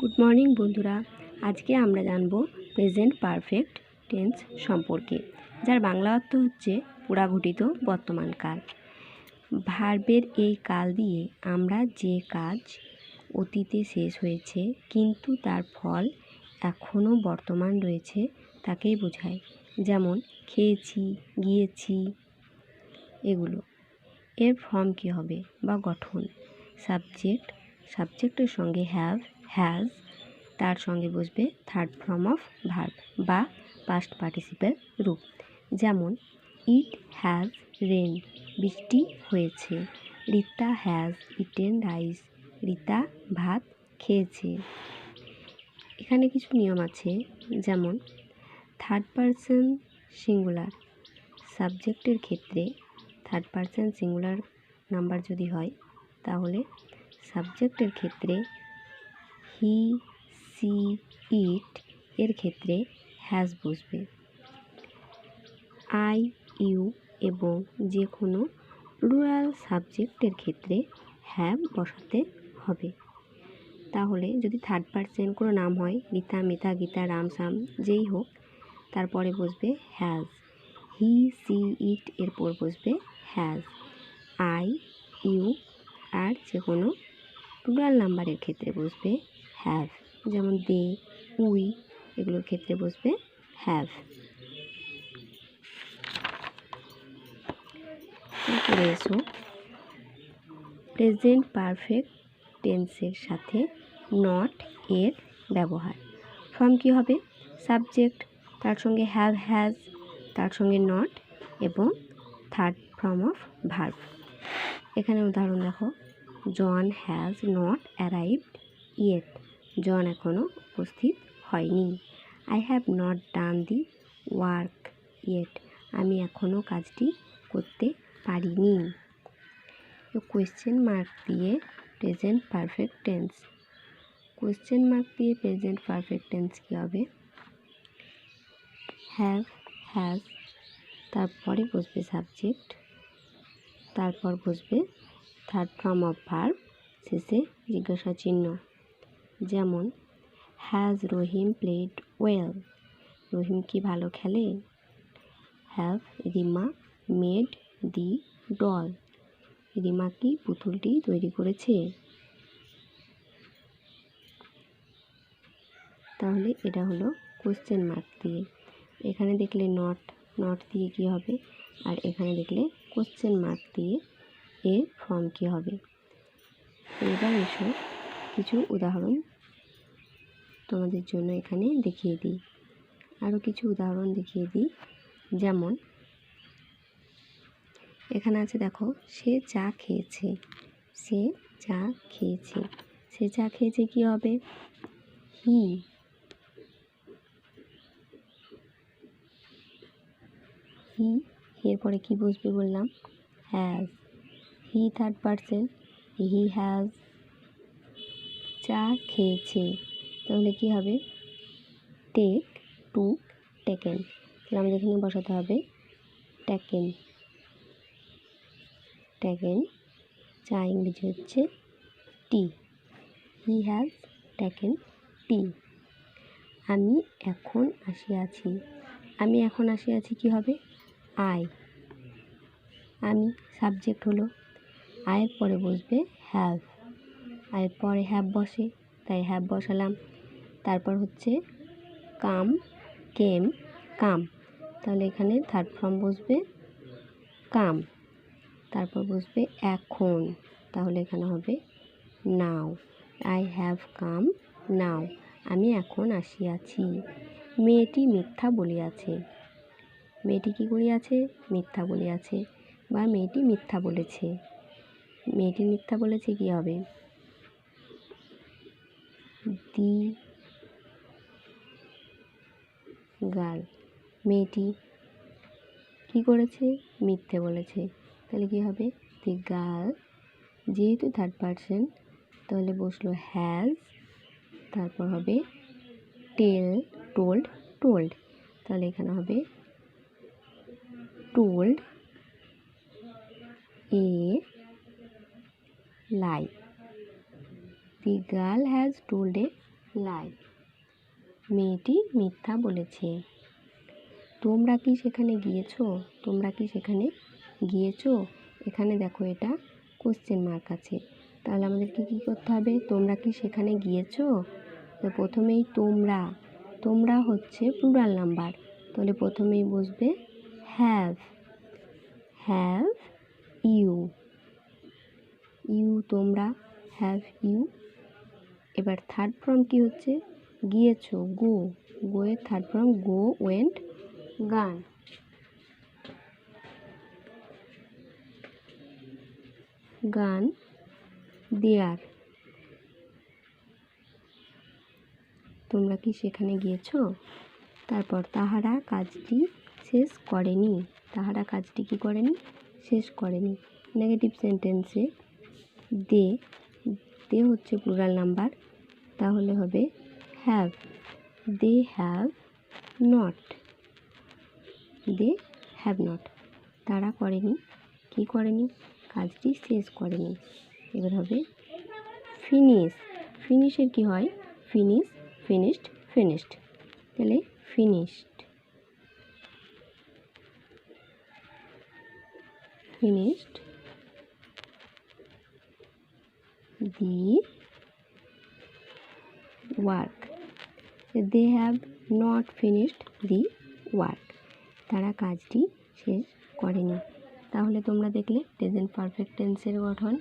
Good morning বন্ধুরা, আজকে আমরা জানব প্রেজেন্ট পারফেক্ট টেন্স সম্পর্কে, যার বাংলা অর্থ হচ্ছে পুরাঘটিত বর্তমান কাল। ভার্বের এই কাল দিয়ে আমরা যে কাজ অতীতে শেষ হয়েছে কিন্তু তার ফল এখনও বর্তমান রয়েছে তাকেই বোঝায়। যেমন খেয়েছি, গিয়েছি, এগুলো। এর ফর্ম কী হবে বা গঠন? সাবজেক্টের সঙ্গে হ্যাভ, হ্যাজ, তার সঙ্গে বসবে থার্ড ফর্ম অফ ভার্ব বা পাস্ট পার্টিসিপেল রূপ। যেমন ইট হ্যাজ রেন, বৃষ্টি হয়েছে। Rita has eaten rice, Rita ভাত খেয়েছে। এখানে কিছু নিয়ম আছে, যেমন থার্ড পারসন সিঙ্গুলার সাবজেক্টের ক্ষেত্রে থার্ড পারসন সিঙ্গুলার নাম্বার যদি হয় তাহলে সাবজেক্টের ক্ষেত্রে হি, সি, ইট এর ক্ষেত্রে হ্যাজ বসবে। আই, ইউ এবং যে কোনো প্লুরাল সাবজেক্টের ক্ষেত্রে হ্যাভ বসাতে হবে। তাহলে যদি থার্ড পারসন কোনো নাম হয়, রীতা, মিতা, গীতা, রাম, শ্যাম, যেই হোক, তারপরে বসবে হ্যাজ। হি, সি, ইট এরপর বসবে হ্যাজ। আই, ইউ আর যে কোনো প্লুরাল নাম্বারের ক্ষেত্রে বসবে হ্যাভ। যেমন দে, উই এগুলোর ক্ষেত্রে বসবে হ্যাভ। তারপরে এসো প্রেজেন্ট পারফেক্ট টেন্সের সাথে নট এর ব্যবহার। ফর্ম কী হবে? সাবজেক্ট, তার সঙ্গে হ্যাভ, হ্যাজ, তার সঙ্গে নট এবং থার্ড ফর্ম অফ ভার্ব। এখানে উদাহরণ দেখো, John has not arrived yet, জন এখনও উপস্থিত হয়নি। I have not done the work yet, আমি এখনও কাজটি করতে পারিনি। তো কোয়েশ্চেন মার্ক দিয়ে present perfect tense, question mark দিয়ে প্রেজেন্ট পারফেক্ট টেন্স কী হবে? হ্যাভ, হ্যাজ, তারপরে বসবে সাবজেক্ট, তারপর বসবে থার্ড ফর্ম অফ ভার্ব, শেষে জিজ্ঞাসা চিহ্ন। যেমন হ্যাজ রহিম প্লেড ওয়েল, রহিম কি ভালো খেলে? Have Rima made the doll, Rima কি পুতুলটি তৈরি করেছে? তাহলে এটা হলো কোশ্চেন মার্ক দিয়ে। এখানে দেখলে নট, নট দিয়ে কী হবে, আর এখানে দেখলে কোশ্চেন মার্ক দিয়ে এর ফর্ম কী হবে। এবার এসো কিছু উদাহরণ তোমাদের জন্য এখানে দেখিয়ে দিই, আরও কিছু উদাহরণ দেখিয়ে দিই। যেমন এখানে আছে দেখো, সে চা খেয়েছে, সে চা খেয়েছে, সে চা খেয়েছে কী হবে? হি, হি এরপরে কি বসবে বললাম? Has. He third person, he has চা খেয়েছে, তাহলে কি হবে? টেক, টুক, টেকেন, তাহলে আমাদের এখানে বসাতে হবে টেকেন। টেকেন, চা ইংরেজি হচ্ছে টি। He has taken tea. আমি এখন আসিয়াছি, আমি এখন আসিয়াছি কী হবে? আই। আমি সাবজেক্ট হলো, আয়ের পরে বসবে হ্যাভ, আয়ের পরে হ্যাভ বসে তাই হ্যাভ বসালাম। তারপর হচ্ছে কাম, কেম, কাম, তাহলে এখানে থার্ড ফর্ম বসবে কাম। তারপর বসবে এখন, তাহলে এখানে হবে নাও। আই হ্যাভ কাম নাও, আমি এখন আসিয়াছি। মেয়েটি মিথ্যা বলিয়াছে, মেয়েটি কী করিয়াছে? মিথ্যা বলিয়াছে, বা মেয়েটি মিথ্যা বলেছে। মেয়েটি মিথ্যা বলেছে কী হবে? দি গার্ল, মেয়েটি কী করেছে? মিথ্যে বলেছে, তাহলে কী হবে? The girl. যেহেতু থার্ড পারসন তাহলে বসলো হ্যাজ, তারপর হবে টেল, টোল্ড, টোল্ড, তাহলে এখানে হবে told a lie. The girl has told a lie. মেয়েটি মিথ্যা বলেছে। তোমরা কি সেখানে গিয়েছো? তোমরা কি সেখানে গিয়েছো? এখানে দেখো এটা কোশ্চেন মার্ক আছে, তাহলে আমাদেরকে কী করতে হবে? তোমরা কি সেখানে গিয়েছো? তো প্রথমেই তোমরা, তোমরা হচ্ছে প্লুরাল নাম্বার, তাহলে প্রথমেই বসবে হ্যাভ। হ্যাভ ইউ, ইউ তোমরা, হ্যাভ ইউ। এবার থার্ড ফর্ম কি হচ্ছে? গিয়েছো, গো। গো এর থার্ড ফর্ম গো, ওয়েন্ট, গান। গান, দেয়ার। তোমরা কি সেখানে গিয়েছো? তারপর তাহারা কাজটি শেষ করেনি। তাহারা কাজটি কি করেনি? শেষ করেনি। নেগেটিভ সেন্টেন্সে দে, দে হচ্ছে প্লুরাল নাম্বার, তাহলে হবে have. They have not. They have not. তারা করেনি, কি করেনি? কাজটি শেষ করেনি। এবার হবে ফিনিশ। ফিনিশের কি হয়? Finish, finished, finished. তাহলে finished. Finished the work. They have not finished the work. তারা কাজটি শেষ করেনি। তাহলে তোমরা দেখলে প্রেজেন্ট পারফেক্ট টেন্সের গঠন।